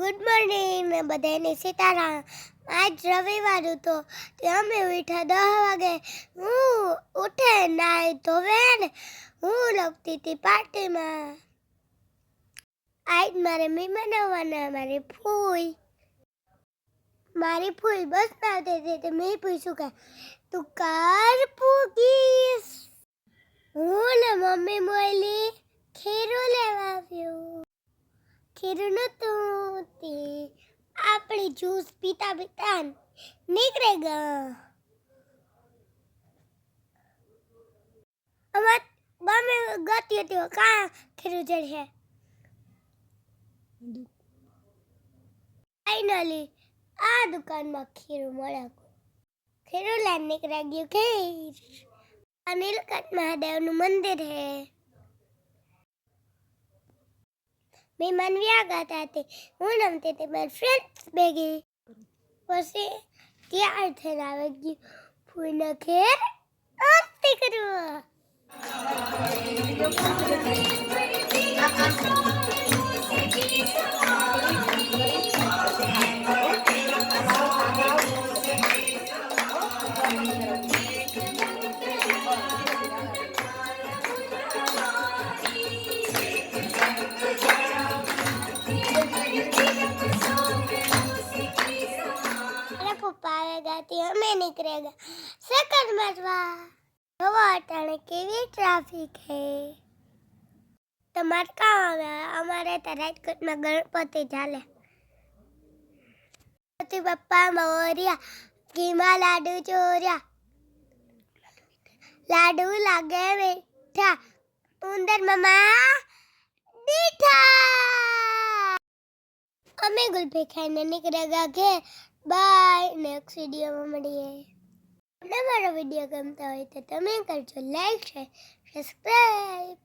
Good morning ને બધાને સીતારામ। આજ રવિવાર હતો તે અમે ઉઠ્યા 10 વાગે। હું ઉઠે નાઈ ધોવે ને હું લગતી હતી પાર્ટીમાં। આજ મારે મહેમાન આવવાના। મારી ફૂઈ બસમાં આવતી હતી તો મેં પૂછ્યું કે તું કાર પૂગીશ? હું ને મમ્મી બોલી ખીરું લેવા આવ્યું। ખીરું નતું તે આપણે જ્યુસ પીતા પીતા નીકળે ગયા। અમાર મમ્મી ગતી હતી કા ખીરું જડે ફાઇનલી આ દુકાનમાં ખીરું મળે। ખીરું લઈને નીકળ્યા ગયું ખીર। આ નીલકંઠ મહાદેવનું મંદિર હે। મહેમાન વ્યા ગયા હતા હું રમતી હતી મારી ફ્રેન્ડ્સ ભેગી। પછી તૈયાર થઈને આવી ગયું ફૂઈને ઘેર મસ્તી કરવા। પપ્પા આવેગા તે અમે નીકળેગા સકર મારવા। હવા અટાણે કેવી ટ્રાફિક હે। તમારે કાં આવે? અમારે તો રાજકોટમાં ગણપતિ ચાલે। ગણપતિ પપ્પા મોર્યા ઘીમાં લાડુ ચોર્યા। લાડુ લાગે મીઠા ઉંદર મામા દીઠા। અમે ગુલ્ફી ખાઈને નીકળેગા ઘેર। બાય। નેક્સ્ટ વિડીયોમાં મળીએ। તમને મારો વિડીયો ગમતો હોય તો તમે કરજો લાઈક શેર સબસ્ક્રાઇબ।